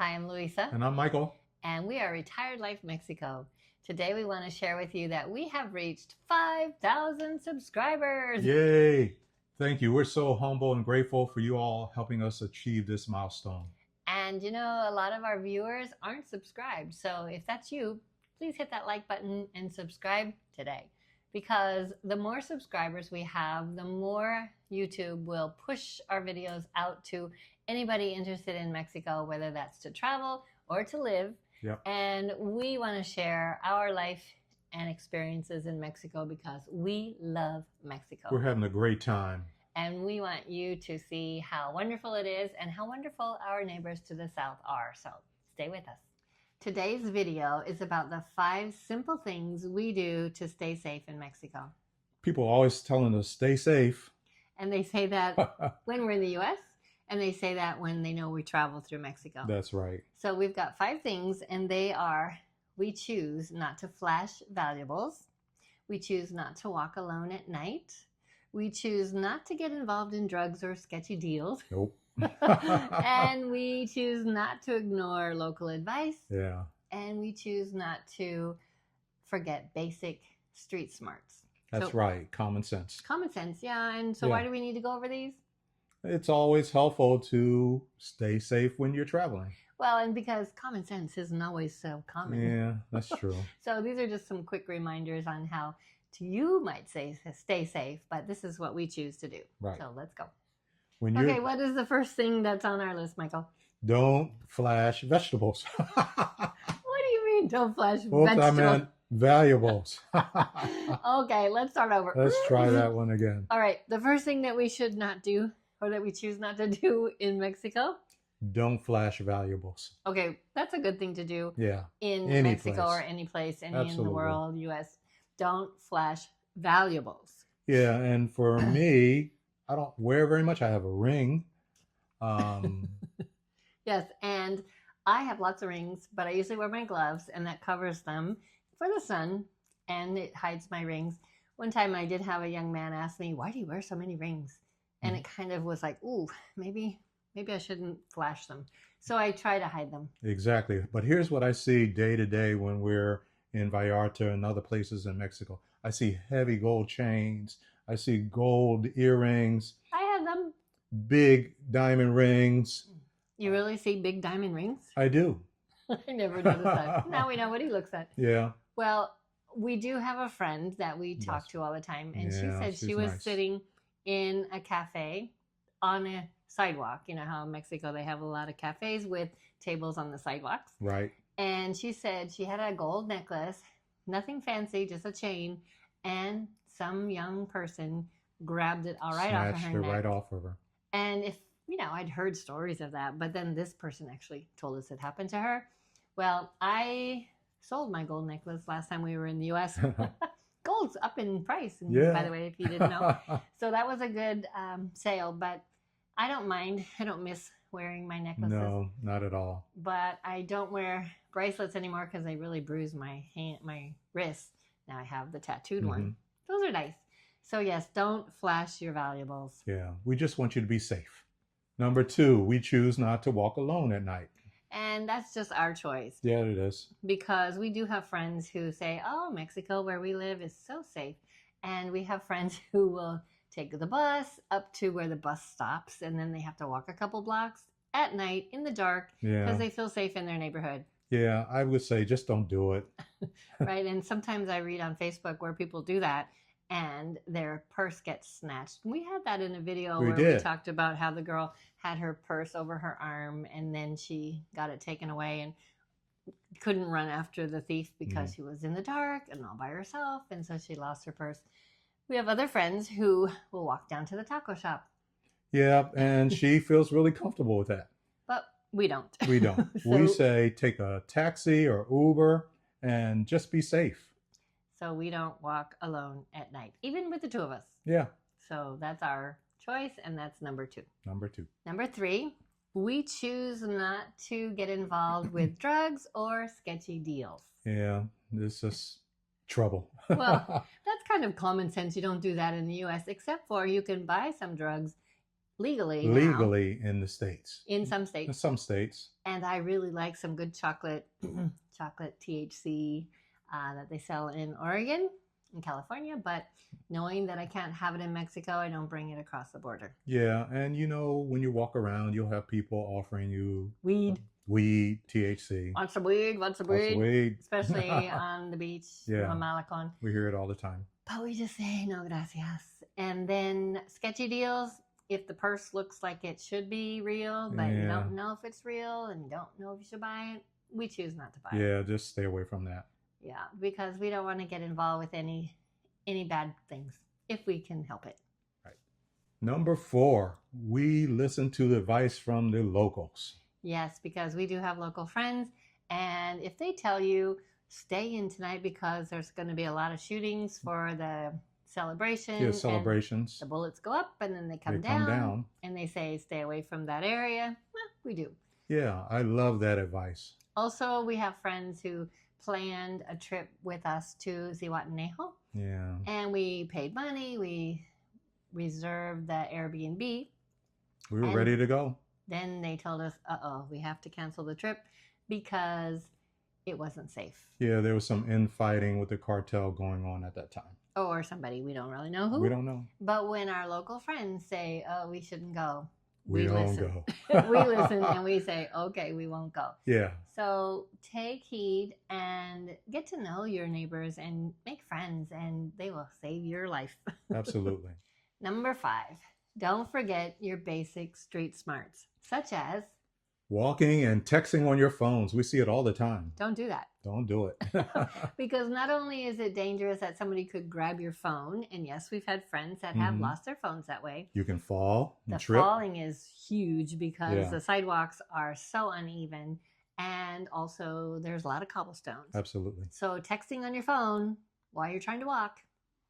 Hi, I'm Luisa. And I'm Michael. And we are Retired Life Mexico. Today we want to share with you that we have reached 5,000 subscribers. Yay! Thank you. We're so humble and grateful for you all helping us achieve this milestone. And you know, a lot of our viewers aren't subscribed. So if that's you, please hit that like button and subscribe today. Because the more subscribers we have, the more YouTube will push our videos out to anybody interested in Mexico, whether that's to travel or to live. Yep. And we want to share our life and experiences in Mexico because we love Mexico. We're having a great time. And we want you to see how wonderful it is and how wonderful our neighbors to the south are. So stay with us. Today's video is about the 5 simple things we do to stay safe in Mexico. People are always telling us, stay safe. And they say that when we're in the U.S., and they say that when they know we travel through Mexico. That's right. So we've got 5 things, and they are: we choose not to flash valuables. We choose not to walk alone at night. We choose not to get involved in drugs or sketchy deals. Nope. And we choose not to ignore local advice. Yeah. And we choose not to forget basic street smarts. That's right. Common sense. Common sense, yeah. And so why do we need to go over these? It's always helpful to stay safe when you're traveling. Well, and because common sense isn't always so common. Yeah, that's true. So these are just some quick reminders on how you might say stay safe, but this is what we choose to do. Right. So let's go. Okay, what is the first thing that's on our list, Michael? Don't flash vegetables. What do you mean, don't flash Oops, vegetables? I meant valuables. Okay, let's start over. Let's try that one again. All right, the first thing that we should not do, or that we choose not to do in Mexico. Don't flash valuables. Okay, that's a good thing to do. Yeah. In Any Mexico place. or any place, in the Absolutely. world, U.S. Don't flash valuables. Yeah, and for me, I don't wear very much. I have a ring. Yes, and I have lots of rings, but I usually wear my gloves, and that covers them for the sun, and it hides my rings. One time I did have a young man ask me, why do you wear so many rings? And it kind of was like, ooh, maybe I shouldn't flash them. So I try to hide them. Exactly. But here's what I see day to day when we're in Vallarta and other places in Mexico. I see heavy gold chains. I see gold earrings. I have them. Big diamond rings. You really see big diamond rings? I do. I never noticed that. Now we know what he looks at. Yeah. Well, we do have a friend that we talk to all the time, and she said she was sitting in a cafe on a sidewalk. You know how in Mexico they have a lot of cafes with tables on the sidewalks. Right. And she said she had a gold necklace, nothing fancy, just a chain, and some young person grabbed it off of her neck. Snatched it right off of her. And if, I'd heard stories of that, but then this person actually told us it happened to her. Well, I sold my gold necklace last time we were in the U.S. Gold's up in price, by the way, if you didn't know. So that was a good sale, but I don't mind. I don't miss wearing my necklaces. No, not at all. But I don't wear bracelets anymore because they really bruise my wrist. Now I have the tattooed one. Those are nice. So yes, don't flash your valuables. Yeah, we just want you to be safe. Number 2, we choose not to walk alone at night. And that's just our choice. Yeah, it is. Because we do have friends who say, oh, Mexico, where we live, is so safe. And we have friends who will take the bus up to where the bus stops, and then they have to walk a couple blocks at night in the dark because they feel safe in their neighborhood. Yeah, I would say just don't do it. Right. And sometimes I read on Facebook where people do that and their purse gets snatched. We had that in a video where we talked about how the girl had her purse over her arm and then she got it taken away and couldn't run after the thief because she was in the dark and all by herself. And so she lost her purse. We have other friends who will walk down to the taco shop. Yeah, and she feels really comfortable with that. But we don't. We don't. We say take a taxi or Uber and just be safe. So we don't walk alone at night, even with the 2 of us. Yeah. So that's our choice, and that's number 2. Number 2. Number 3, we choose not to get involved with drugs or sketchy deals. Yeah, this is trouble. Well, that's kind of common sense. You don't do that in the U.S., except for you can buy some drugs legally in the States. In some states. In some states. And I really like some good chocolate, chocolate THC that they sell in Oregon, in California. But knowing that I can't have it in Mexico, I don't bring it across the border. Yeah, and when you walk around, you'll have people offering you weed, THC. Want some weed? Want some weed? Especially on the beach, Malecon. We hear it all the time. But we just say no gracias. And then sketchy deals. If the purse looks like it should be real, but you don't know if it's real and you don't know if you should buy it, we choose not to buy it. Yeah, just stay away from that. Yeah, because we don't want to get involved with any bad things if we can help it. Right. Number 4, we listen to the advice from the locals. Yes, because we do have local friends, and if they tell you stay in tonight because there's going to be a lot of shootings for the celebration. Yeah, celebrations. The bullets go up and then they come down. And they say stay away from that area. Well, we do. Yeah, I love that advice. Also, we have friends who planned a trip with us to Zihuatanejo. Yeah. And we paid money. We reserved the Airbnb. We were ready to go. Then they told us, we have to cancel the trip because it wasn't safe. Yeah, there was some infighting with the cartel going on at that time. Or somebody, we don't really know who. We don't know. But when our local friends say, we shouldn't go, we don't go. We listen and we say, okay, we won't go. Yeah. So take heed and get to know your neighbors and make friends, and they will save your life. Absolutely. Number 5, don't forget your basic street smarts, such as walking and texting on your phones. We see it all the time. Don't do that. Don't do it. Because not only is it dangerous that somebody could grab your phone, and yes, we've had friends that have lost their phones that way. You can fall and the trip. Falling is huge because the sidewalks are so uneven, and also there's a lot of cobblestones. Absolutely. So texting on your phone while you're trying to walk,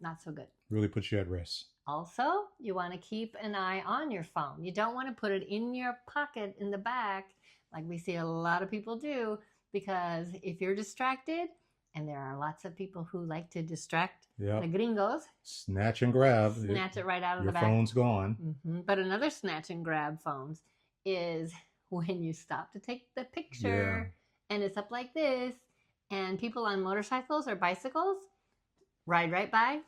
not so good. Really puts you at risk. Also, you want to keep an eye on your phone. You don't want to put it in your pocket in the back like we see a lot of people do, because if you're distracted, and there are lots of people who like to distract the gringos. Snatch and grab. Snatch it right out of the back. Your phone's gone. Mm-hmm. But another snatch and grab phones is when you stop to take the picture and it's up like this, and people on motorcycles or bicycles ride right by,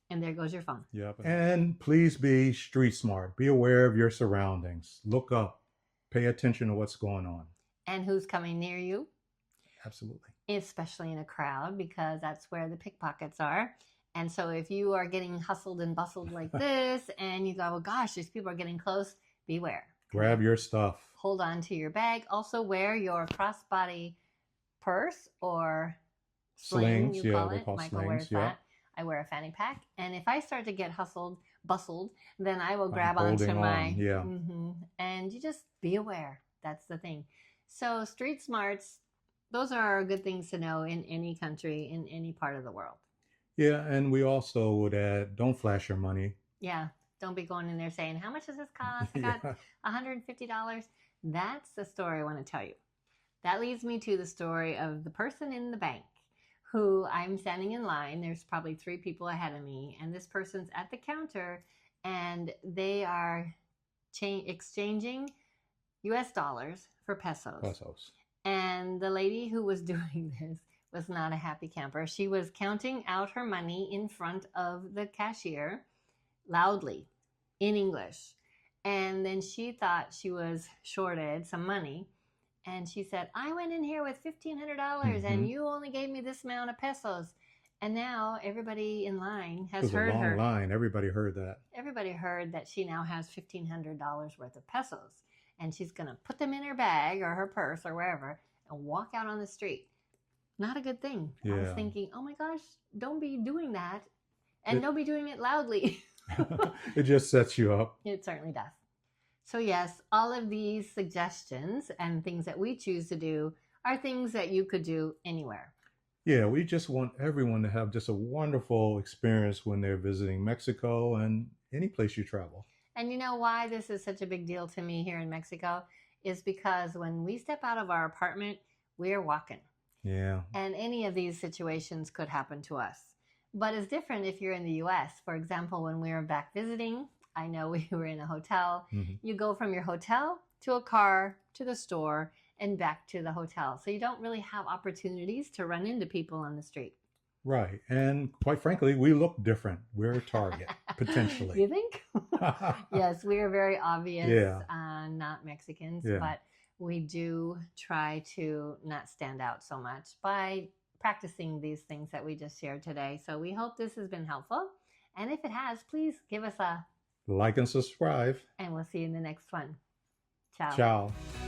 and there goes your phone. Yep. And please be street smart. Be aware of your surroundings. Look up. Pay attention to what's going on. And who's coming near you. Absolutely. Especially in a crowd, because that's where the pickpockets are. And so if you are getting hustled and bustled like this, and you go, well, gosh, these people are getting close, beware. Grab your stuff. Hold on to your bag. Also wear your crossbody purse or sling, slings. You call it. Call Michael slings. wears that. I wear a fanny pack. And if I start to get bustled, then I will grab onto my... And you just be aware. That's the thing. So street smarts, those are good things to know in any country, in any part of the world. Yeah, and we also would add, don't flash your money. Yeah, don't be going in there saying, how much does this cost? I got $150. That's the story I want to tell you. That leads me to the story of the person in the bank who I'm standing in line. There's probably 3 people ahead of me, and this person's at the counter, and they are exchanging US dollars for pesos. And the lady who was doing this was not a happy camper. She was counting out her money in front of the cashier loudly in English. And then she thought she was shorted some money. And she said, I went in here with $1,500 and you only gave me this amount of pesos. And now everybody in line has heard her. It was a long line. Everybody heard that. Everybody heard that she now has $1,500 worth of pesos. And she's going to put them in her bag or her purse or wherever and walk out on the street. Not a good thing. Yeah. I was thinking, oh my gosh, don't be doing that. And don't be doing it loudly. It just sets you up. It certainly does. So yes, all of these suggestions and things that we choose to do are things that you could do anywhere. Yeah, we just want everyone to have just a wonderful experience when they're visiting Mexico and any place you travel. And you know why this is such a big deal to me here in Mexico is because when we step out of our apartment, we're walking. Yeah. And any of these situations could happen to us. But it's different if you're in the U.S. For example, when we were back visiting, I know we were in a hotel. Mhm. You go from your hotel to a car to the store and back to the hotel. So you don't really have opportunities to run into people on the street. Right. And quite frankly, we look different. We're a target, potentially. You think? Yes, we are very obvious, Yeah. not Mexicans, Yeah. but we do try to not stand out so much by practicing these things that we just shared today. So we hope this has been helpful. And if it has, please give us a Like and subscribe. and we'll see you in the next one. Ciao. Ciao.